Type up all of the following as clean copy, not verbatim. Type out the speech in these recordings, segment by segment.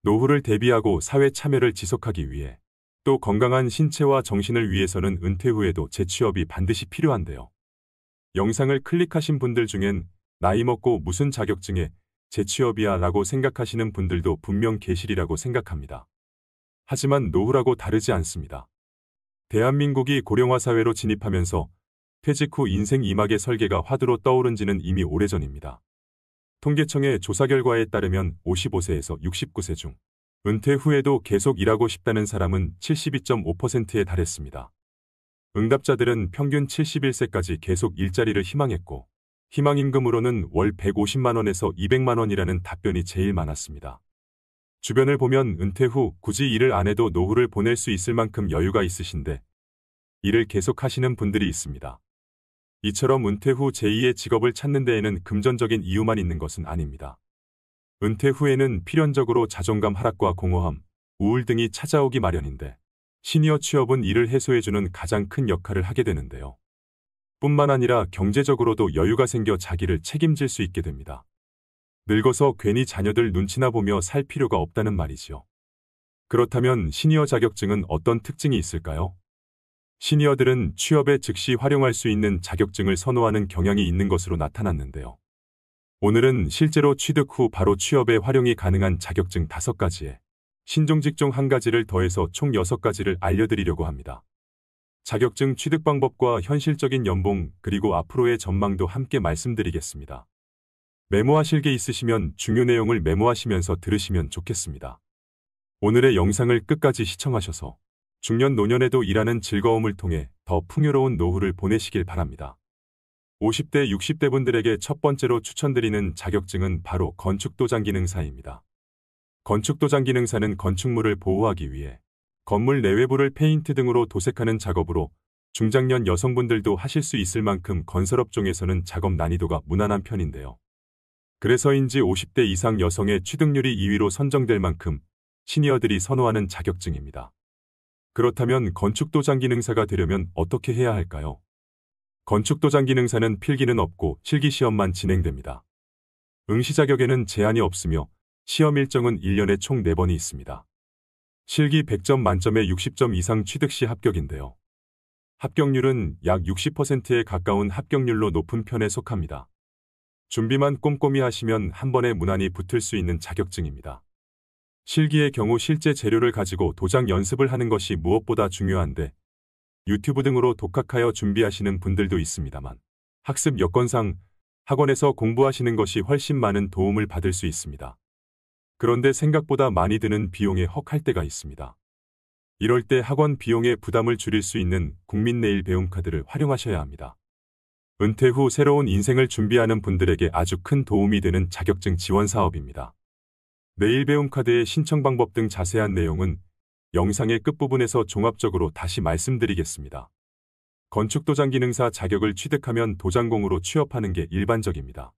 노후를 대비하고 사회 참여를 지속하기 위해 또 건강한 신체와 정신을 위해서는 은퇴 후에도 재취업이 반드시 필요한데요. 영상을 클릭하신 분들 중엔 나이 먹고 무슨 자격증에 재취업이야 라고 생각하시는 분들도 분명 계시리라고 생각합니다. 하지만 노후라고 다르지 않습니다. 대한민국이 고령화 사회로 진입하면서 퇴직 후 인생 2막의 설계가 화두로 떠오른 지는 이미 오래전입니다. 통계청의 조사 결과에 따르면 55세에서 69세 중 은퇴 후에도 계속 일하고 싶다는 사람은 72.5%에 달했습니다. 응답자들은 평균 71세까지 계속 일자리를 희망했고 희망임금으로는 월 150만 원에서 200만 원이라는 답변이 제일 많았습니다. 주변을 보면 은퇴 후 굳이 일을 안 해도 노후를 보낼 수 있을 만큼 여유가 있으신데 일을 계속하시는 분들이 있습니다. 이처럼 은퇴 후 제2의 직업을 찾는 데에는 금전적인 이유만 있는 것은 아닙니다. 은퇴 후에는 필연적으로 자존감 하락과 공허함, 우울 등이 찾아오기 마련인데 시니어 취업은 이를 해소해주는 가장 큰 역할을 하게 되는데요. 뿐만 아니라 경제적으로도 여유가 생겨 자기를 책임질 수 있게 됩니다. 늙어서 괜히 자녀들 눈치나 보며 살 필요가 없다는 말이지요. 그렇다면 시니어 자격증은 어떤 특징이 있을까요? 시니어들은 취업에 즉시 활용할 수 있는 자격증을 선호하는 경향이 있는 것으로 나타났는데요. 오늘은 실제로 취득 후 바로 취업에 활용이 가능한 자격증 5가지에 신종직종 1가지를 더해서 총 6가지를 알려드리려고 합니다. 자격증 취득 방법과 현실적인 연봉 그리고 앞으로의 전망도 함께 말씀드리겠습니다. 메모하실 게 있으시면 중요 내용을 메모하시면서 들으시면 좋겠습니다. 오늘의 영상을 끝까지 시청하셔서 중년 노년에도 일하는 즐거움을 통해 더 풍요로운 노후를 보내시길 바랍니다. 50대, 60대 분들에게 첫 번째로 추천드리는 자격증은 바로 건축도장기능사입니다. 건축도장기능사는 건축물을 보호하기 위해 건물 내외부를 페인트 등으로 도색하는 작업으로 중장년 여성분들도 하실 수 있을 만큼 건설업종에서는 작업 난이도가 무난한 편인데요. 그래서인지 50대 이상 여성의 취득률이 2위로 선정될 만큼 시니어들이 선호하는 자격증입니다. 그렇다면 건축도장기능사가 되려면 어떻게 해야 할까요? 건축도장기능사는 필기는 없고 실기시험만 진행됩니다. 응시 자격에는 제한이 없으며 시험 일정은 1년에 총 4번이 있습니다. 실기 100점 만점에 60점 이상 취득 시 합격인데요. 합격률은 약 60%에 가까운 합격률로 높은 편에 속합니다. 준비만 꼼꼼히 하시면 한 번에 무난히 붙을 수 있는 자격증입니다. 실기의 경우 실제 재료를 가지고 도장 연습을 하는 것이 무엇보다 중요한데 유튜브 등으로 독학하여 준비하시는 분들도 있습니다만 학습 여건상 학원에서 공부하시는 것이 훨씬 많은 도움을 받을 수 있습니다. 그런데 생각보다 많이 드는 비용에 헉할 때가 있습니다. 이럴 때 학원 비용의 부담을 줄일 수 있는 국민내일배움카드를 활용하셔야 합니다. 은퇴 후 새로운 인생을 준비하는 분들에게 아주 큰 도움이 되는 자격증 지원 사업입니다. 내일배움카드의 신청 방법 등 자세한 내용은 영상의 끝부분에서 종합적으로 다시 말씀드리겠습니다. 건축도장기능사 자격을 취득하면 도장공으로 취업하는 게 일반적입니다.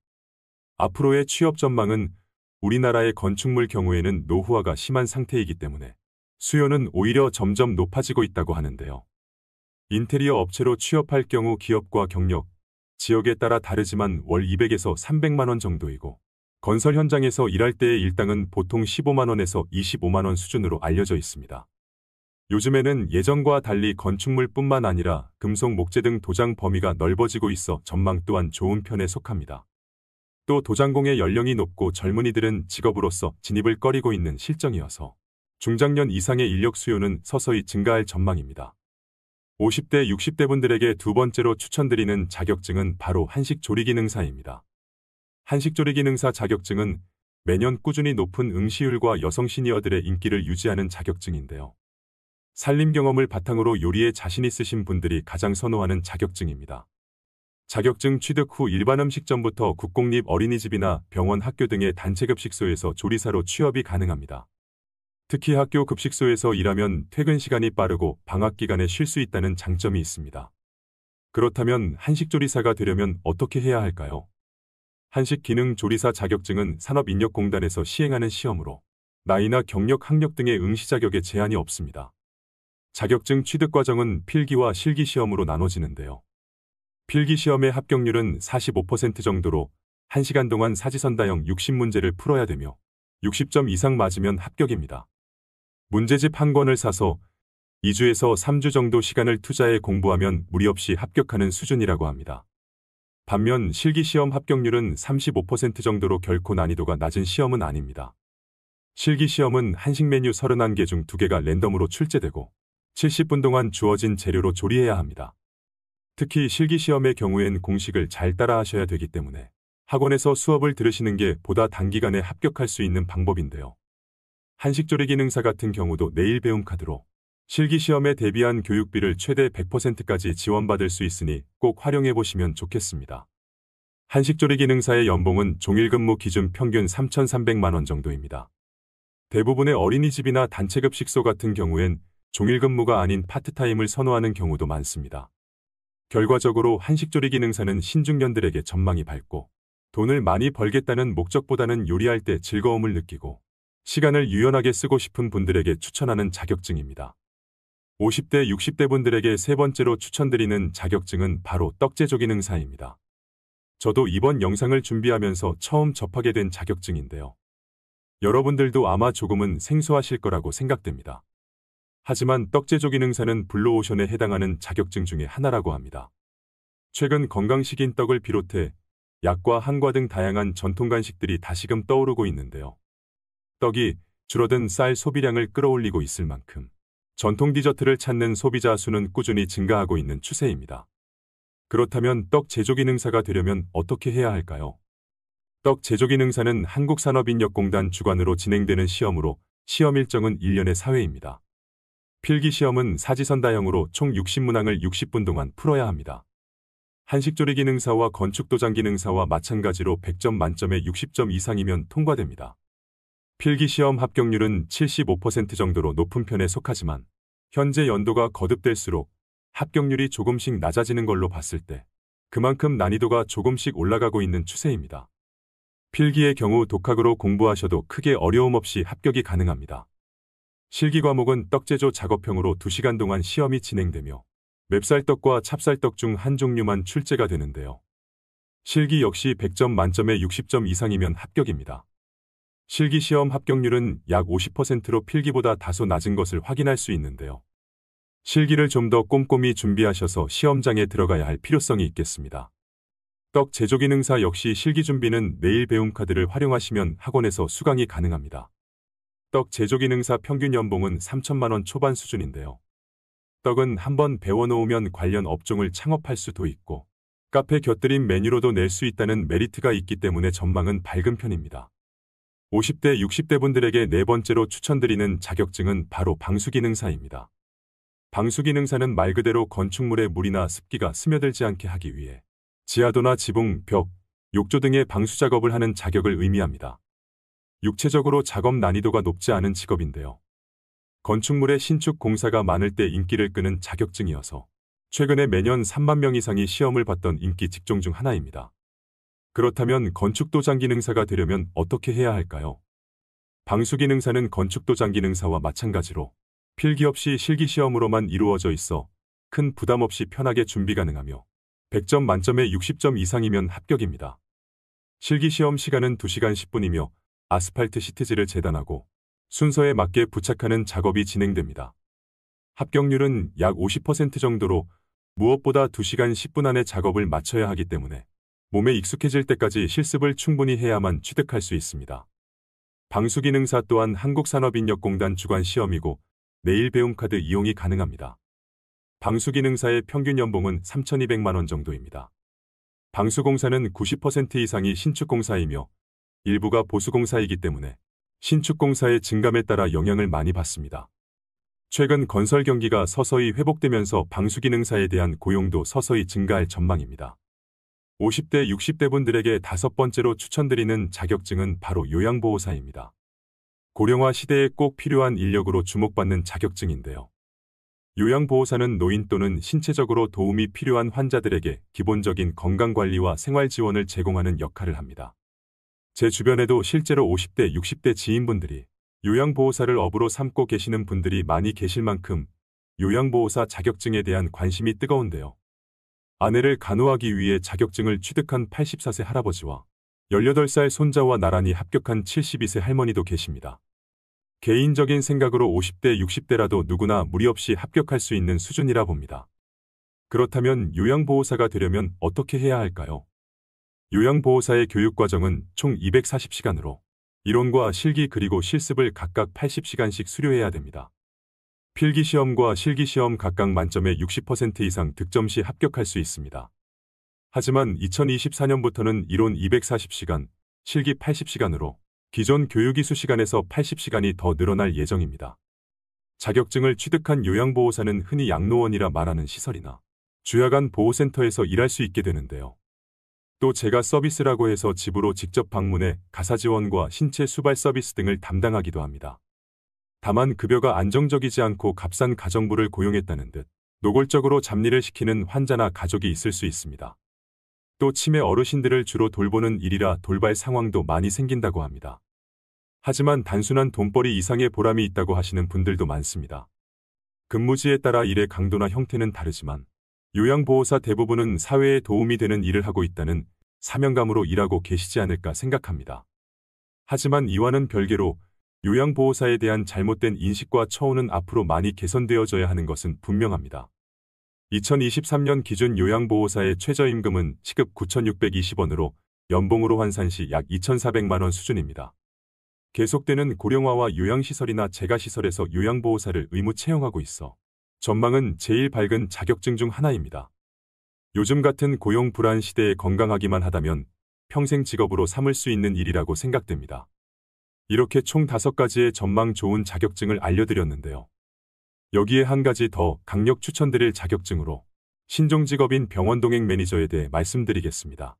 앞으로의 취업 전망은 우리나라의 건축물 경우에는 노후화가 심한 상태이기 때문에 수요는 오히려 점점 높아지고 있다고 하는데요. 인테리어 업체로 취업할 경우 기업과 경력, 지역에 따라 다르지만 월 200에서 300만 원 정도이고 건설 현장에서 일할 때의 일당은 보통 15만 원에서 25만 원 수준으로 알려져 있습니다. 요즘에는 예전과 달리 건축물뿐만 아니라 금속, 목재 등 도장 범위가 넓어지고 있어 전망 또한 좋은 편에 속합니다. 또 도장공의 연령이 높고 젊은이들은 직업으로서 진입을 꺼리고 있는 실정이어서 중장년 이상의 인력 수요는 서서히 증가할 전망입니다. 50대, 60대 분들에게 두 번째로 추천드리는 자격증은 바로 한식조리기능사입니다. 한식조리기능사 자격증은 매년 꾸준히 높은 응시율과 여성 시니어들의 인기를 유지하는 자격증인데요. 살림 경험을 바탕으로 요리에 자신 있으신 분들이 가장 선호하는 자격증입니다. 자격증 취득 후 일반 음식점부터 국공립 어린이집이나 병원, 학교 등의 단체급식소에서 조리사로 취업이 가능합니다. 특히 학교 급식소에서 일하면 퇴근 시간이 빠르고 방학 기간에 쉴 수 있다는 장점이 있습니다. 그렇다면 한식조리사가 되려면 어떻게 해야 할까요? 한식기능조리사 자격증은 산업인력공단에서 시행하는 시험으로 나이나 경력, 학력 등의 응시 자격에 제한이 없습니다. 자격증 취득 과정은 필기와 실기시험으로 나눠지는데요. 필기시험의 합격률은 45% 정도로 1시간 동안 사지선다형 60문제를 풀어야 되며 60점 이상 맞으면 합격입니다. 문제집 한 권을 사서 2주에서 3주 정도 시간을 투자해 공부하면 무리 없이 합격하는 수준이라고 합니다. 반면 실기시험 합격률은 35% 정도로 결코 난이도가 낮은 시험은 아닙니다. 실기시험은 한식 메뉴 31개 중 2개가 랜덤으로 출제되고 70분 동안 주어진 재료로 조리해야 합니다. 특히 실기시험의 경우엔 공식을 잘 따라하셔야 되기 때문에 학원에서 수업을 들으시는 게 보다 단기간에 합격할 수 있는 방법인데요. 한식조리 기능사 같은 경우도 내일 배움 카드로 실기시험에 대비한 교육비를 최대 100%까지 지원받을 수 있으니 꼭 활용해 보시면 좋겠습니다. 한식조리 기능사의 연봉은 종일근무 기준 평균 3,300만 원 정도입니다. 대부분의 어린이집이나 단체급식소 같은 경우엔 종일근무가 아닌 파트타임을 선호하는 경우도 많습니다. 결과적으로 한식조리 기능사는 신중년들에게 전망이 밝고 돈을 많이 벌겠다는 목적보다는 요리할 때 즐거움을 느끼고 시간을 유연하게 쓰고 싶은 분들에게 추천하는 자격증입니다. 50대, 60대 분들에게 세 번째로 추천드리는 자격증은 바로 떡제조 기능사입니다. 저도 이번 영상을 준비하면서 처음 접하게 된 자격증인데요. 여러분들도 아마 조금은 생소하실 거라고 생각됩니다. 하지만 떡제조 기능사는 블루오션에 해당하는 자격증 중에 하나라고 합니다. 최근 건강식인 떡을 비롯해 약과 한과 등 다양한 전통 간식들이 다시금 떠오르고 있는데요. 떡이 줄어든 쌀 소비량을 끌어올리고 있을 만큼 전통 디저트를 찾는 소비자 수는 꾸준히 증가하고 있는 추세입니다. 그렇다면 떡 제조 기능사가 되려면 어떻게 해야 할까요? 떡 제조 기능사는 한국산업인력공단 주관으로 진행되는 시험으로 시험 일정은 1년에 4회입니다. 필기시험은 사지선다형으로 총 60문항을 60분 동안 풀어야 합니다. 한식조리 기능사와 건축도장 기능사와 마찬가지로 100점 만점에 60점 이상이면 통과됩니다. 필기시험 합격률은 75% 정도로 높은 편에 속하지만 현재 연도가 거듭될수록 합격률이 조금씩 낮아지는 걸로 봤을 때 그만큼 난이도가 조금씩 올라가고 있는 추세입니다. 필기의 경우 독학으로 공부하셔도 크게 어려움 없이 합격이 가능합니다. 실기 과목은 떡제조 작업형으로 2시간 동안 시험이 진행되며 맵쌀떡과 찹쌀떡 중 한 종류만 출제가 되는데요. 실기 역시 100점 만점에 60점 이상이면 합격입니다. 실기시험 합격률은 약 50%로 필기보다 다소 낮은 것을 확인할 수 있는데요. 실기를 좀 더 꼼꼼히 준비하셔서 시험장에 들어가야 할 필요성이 있겠습니다. 떡 제조 기능사 역시 실기 준비는 내일 배움 카드를 활용하시면 학원에서 수강이 가능합니다. 떡 제조 기능사 평균 연봉은 3천만 원 초반 수준인데요. 떡은 한번 배워놓으면 관련 업종을 창업할 수도 있고 카페 곁들인 메뉴로도 낼 수 있다는 메리트가 있기 때문에 전망은 밝은 편입니다. 50대, 60대 분들에게 네 번째로 추천드리는 자격증은 바로 방수기능사입니다. 방수기능사는 말 그대로 건축물에 물이나 습기가 스며들지 않게 하기 위해 지하도나 지붕, 벽, 욕조 등의 방수 작업을 하는 자격을 의미합니다. 육체적으로 작업 난이도가 높지 않은 직업인데요. 건축물의 신축 공사가 많을 때 인기를 끄는 자격증이어서 최근에 매년 3만 명 이상이 시험을 봤던 인기 직종 중 하나입니다. 그렇다면 건축도장 기능사가 되려면 어떻게 해야 할까요? 방수기능사는 건축도장 기능사와 마찬가지로 필기 없이 실기시험으로만 이루어져 있어 큰 부담 없이 편하게 준비 가능하며 100점 만점에 60점 이상이면 합격입니다. 실기시험 시간은 2시간 10분이며 아스팔트 시트지를 재단하고 순서에 맞게 부착하는 작업이 진행됩니다. 합격률은 약 50% 정도로 무엇보다 2시간 10분 안에 작업을 마쳐야 하기 때문에 몸에 익숙해질 때까지 실습을 충분히 해야만 취득할 수 있습니다. 방수기능사 또한 한국산업인력공단 주관 시험이고 내일 배움 카드 이용이 가능합니다. 방수기능사의 평균 연봉은 3,200만 원 정도입니다. 방수공사는 90% 이상이 신축공사이며 일부가 보수공사이기 때문에 신축공사의 증감에 따라 영향을 많이 받습니다. 최근 건설 경기가 서서히 회복되면서 방수기능사에 대한 고용도 서서히 증가할 전망입니다. 50대, 60대 분들에게 다섯 번째로 추천드리는 자격증은 바로 요양보호사입니다. 고령화 시대에 꼭 필요한 인력으로 주목받는 자격증인데요. 요양보호사는 노인 또는 신체적으로 도움이 필요한 환자들에게 기본적인 건강관리와 생활지원을 제공하는 역할을 합니다. 제 주변에도 실제로 50대, 60대 지인분들이 요양보호사를 업으로 삼고 계시는 분들이 많이 계실 만큼 요양보호사 자격증에 대한 관심이 뜨거운데요. 아내를 간호하기 위해 자격증을 취득한 84세 할아버지와 18살 손자와 나란히 합격한 72세 할머니도 계십니다. 개인적인 생각으로 50대, 60대라도 누구나 무리 없이 합격할 수 있는 수준이라 봅니다. 그렇다면 요양보호사가 되려면 어떻게 해야 할까요? 요양보호사의 교육과정은 총 240시간으로 이론과 실기 그리고 실습을 각각 80시간씩 수료해야 됩니다. 필기시험과 실기시험 각각 만점에 60% 이상 득점 시 합격할 수 있습니다. 하지만 2024년부터는 이론 240시간, 실기 80시간으로 기존 교육이수 시간에서 80시간이 더 늘어날 예정입니다. 자격증을 취득한 요양보호사는 흔히 양로원이라 말하는 시설이나 주야간 보호센터에서 일할 수 있게 되는데요. 또 제가 서비스라고 해서 집으로 직접 방문해 가사 지원과 신체 수발 서비스 등을 담당하기도 합니다. 다만 급여가 안정적이지 않고 값싼 가정부를 고용했다는 듯 노골적으로 잡일을 시키는 환자나 가족이 있을 수 있습니다. 또 치매 어르신들을 주로 돌보는 일이라 돌발 상황도 많이 생긴다고 합니다. 하지만 단순한 돈벌이 이상의 보람이 있다고 하시는 분들도 많습니다. 근무지에 따라 일의 강도나 형태는 다르지만 요양보호사 대부분은 사회에 도움이 되는 일을 하고 있다는 사명감으로 일하고 계시지 않을까 생각합니다. 하지만 이와는 별개로 요양보호사에 대한 잘못된 인식과 처우는 앞으로 많이 개선되어져야 하는 것은 분명합니다. 2023년 기준 요양보호사의 최저임금은 시급 9,620원으로 연봉으로 환산 시 약 2,400만 원 수준입니다. 계속되는 고령화와 요양시설이나 재가시설에서 요양보호사를 의무 채용하고 있어 전망은 제일 밝은 자격증 중 하나입니다. 요즘 같은 고용 불안 시대에 건강하기만 하다면 평생 직업으로 삼을 수 있는 일이라고 생각됩니다. 이렇게 총 5가지의 전망 좋은 자격증을 알려드렸는데요. 여기에 한 가지 더 강력 추천드릴 자격증으로 신종직업인 병원동행 매니저에 대해 말씀드리겠습니다.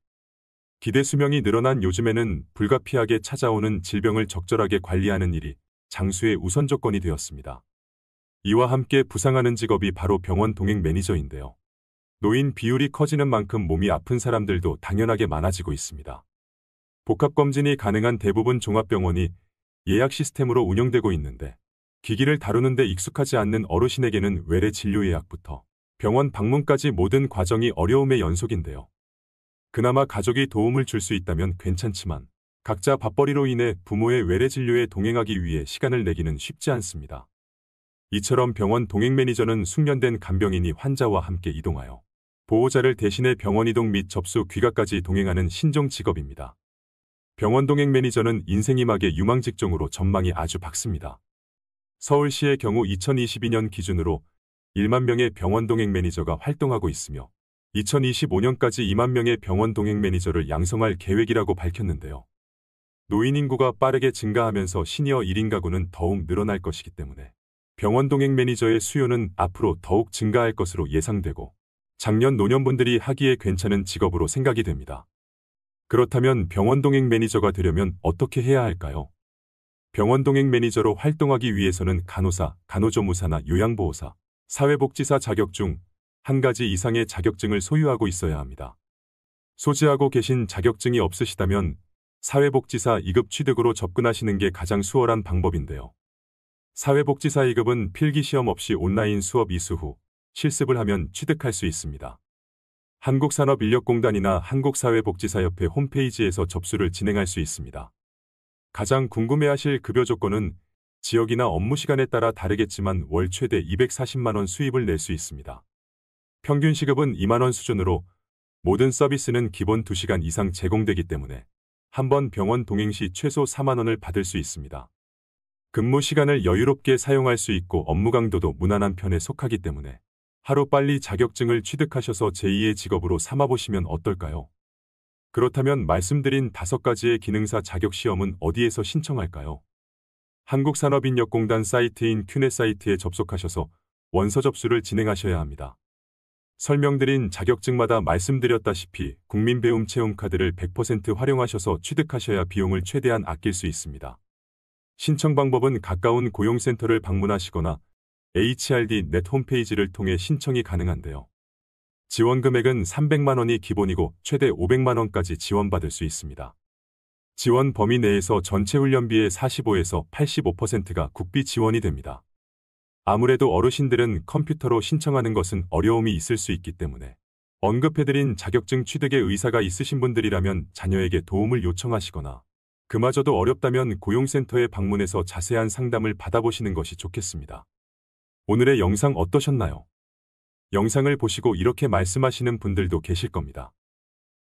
기대 수명이 늘어난 요즘에는 불가피하게 찾아오는 질병을 적절하게 관리하는 일이 장수의 우선 조건이 되었습니다. 이와 함께 부상하는 직업이 바로 병원 동행 매니저인데요. 노인 비율이 커지는 만큼 몸이 아픈 사람들도 당연하게 많아지고 있습니다. 복합검진이 가능한 대부분 종합병원이 예약 시스템으로 운영되고 있는데 기기를 다루는 데 익숙하지 않는 어르신에게는 외래 진료 예약부터 병원 방문까지 모든 과정이 어려움의 연속인데요. 그나마 가족이 도움을 줄 수 있다면 괜찮지만 각자 밥벌이로 인해 부모의 외래 진료에 동행하기 위해 시간을 내기는 쉽지 않습니다. 이처럼 병원 동행 매니저는 숙련된 간병인이 환자와 함께 이동하여 보호자를 대신해 병원 이동 및 접수 귀가까지 동행하는 신종 직업입니다. 병원 동행 매니저는 인생이막의 유망 직종으로 전망이 아주 밝습니다. 서울시의 경우 2022년 기준으로 1만 명의 병원 동행 매니저가 활동하고 있으며 2025년까지 2만 명의 병원 동행 매니저를 양성할 계획이라고 밝혔는데요. 노인 인구가 빠르게 증가하면서 시니어 1인 가구는 더욱 늘어날 것이기 때문에 병원 동행 매니저의 수요는 앞으로 더욱 증가할 것으로 예상되고 장년 노년분들이 하기에 괜찮은 직업으로 생각이 됩니다. 그렇다면 병원 동행 매니저가 되려면 어떻게 해야 할까요? 병원 동행 매니저로 활동하기 위해서는 간호사, 간호조무사나 요양보호사, 사회복지사 자격 중 한 가지 이상의 자격증을 소유하고 있어야 합니다. 소지하고 계신 자격증이 없으시다면 사회복지사 2급 취득으로 접근하시는 게 가장 수월한 방법인데요. 사회복지사 2급은 필기시험 없이 온라인 수업 이수 후 실습을 하면 취득할 수 있습니다. 한국산업인력공단이나 한국사회복지사협회 홈페이지에서 접수를 진행할 수 있습니다. 가장 궁금해하실 급여 조건은 지역이나 업무 시간에 따라 다르겠지만 월 최대 240만 원 수입을 낼 수 있습니다. 평균 시급은 2만 원 수준으로 모든 서비스는 기본 2시간 이상 제공되기 때문에 한 번 병원 동행 시 최소 4만 원을 받을 수 있습니다. 근무 시간을 여유롭게 사용할 수 있고 업무 강도도 무난한 편에 속하기 때문에 하루빨리 자격증을 취득하셔서 제2의 직업으로 삼아보시면 어떨까요? 그렇다면 말씀드린 5가지의 기능사 자격시험은 어디에서 신청할까요? 한국산업인력공단 사이트인 큐넷 사이트에 접속하셔서 원서 접수를 진행하셔야 합니다. 설명드린 자격증마다 말씀드렸다시피 국민배움 체험카드를 100% 활용하셔서 취득하셔야 비용을 최대한 아낄 수 있습니다. 신청 방법은 가까운 고용센터를 방문하시거나 HRD.net 홈페이지를 통해 신청이 가능한데요. 지원 금액은 300만 원이 기본이고 최대 500만 원까지 지원받을 수 있습니다. 지원 범위 내에서 전체 훈련비의 45에서 85%가 국비 지원이 됩니다. 아무래도 어르신들은 컴퓨터로 신청하는 것은 어려움이 있을 수 있기 때문에 언급해드린 자격증 취득에 의사가 있으신 분들이라면 자녀에게 도움을 요청하시거나 그마저도 어렵다면 고용센터에 방문해서 자세한 상담을 받아보시는 것이 좋겠습니다. 오늘의 영상 어떠셨나요? 영상을 보시고 이렇게 말씀하시는 분들도 계실 겁니다.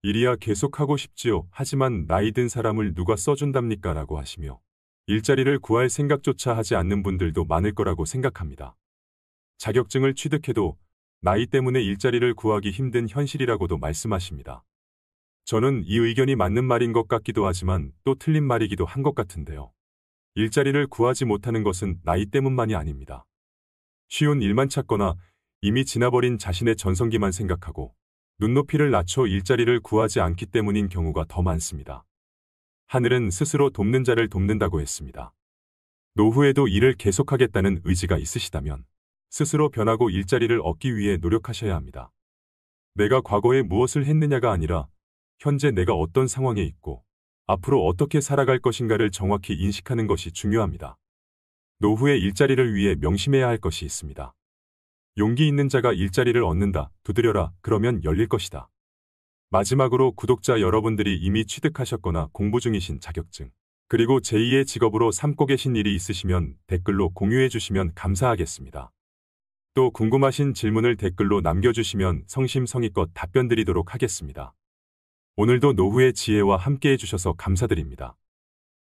일이야 계속하고 싶지요. 하지만 나이 든 사람을 누가 써준답니까? 라고 하시며 일자리를 구할 생각조차 하지 않는 분들도 많을 거라고 생각합니다. 자격증을 취득해도 나이 때문에 일자리를 구하기 힘든 현실이라고도 말씀하십니다. 저는 이 의견이 맞는 말인 것 같기도 하지만 또 틀린 말이기도 한 것 같은데요. 일자리를 구하지 못하는 것은 나이 때문만이 아닙니다. 쉬운 일만 찾거나 이미 지나버린 자신의 전성기만 생각하고 눈높이를 낮춰 일자리를 구하지 않기 때문인 경우가 더 많습니다. 하늘은 스스로 돕는 자를 돕는다고 했습니다. 노후에도 일을 계속하겠다는 의지가 있으시다면 스스로 변하고 일자리를 얻기 위해 노력하셔야 합니다. 내가 과거에 무엇을 했느냐가 아니라 현재 내가 어떤 상황에 있고 앞으로 어떻게 살아갈 것인가를 정확히 인식하는 것이 중요합니다. 노후의 일자리를 위해 명심해야 할 것이 있습니다. 용기 있는 자가 일자리를 얻는다. 두드려라. 그러면 열릴 것이다. 마지막으로 구독자 여러분들이 이미 취득하셨거나 공부 중이신 자격증, 그리고 제2의 직업으로 삼고 계신 일이 있으시면 댓글로 공유해 주시면 감사하겠습니다. 또 궁금하신 질문을 댓글로 남겨주시면 성심성의껏 답변드리도록 하겠습니다. 오늘도 노후의 지혜와 함께해 주셔서 감사드립니다.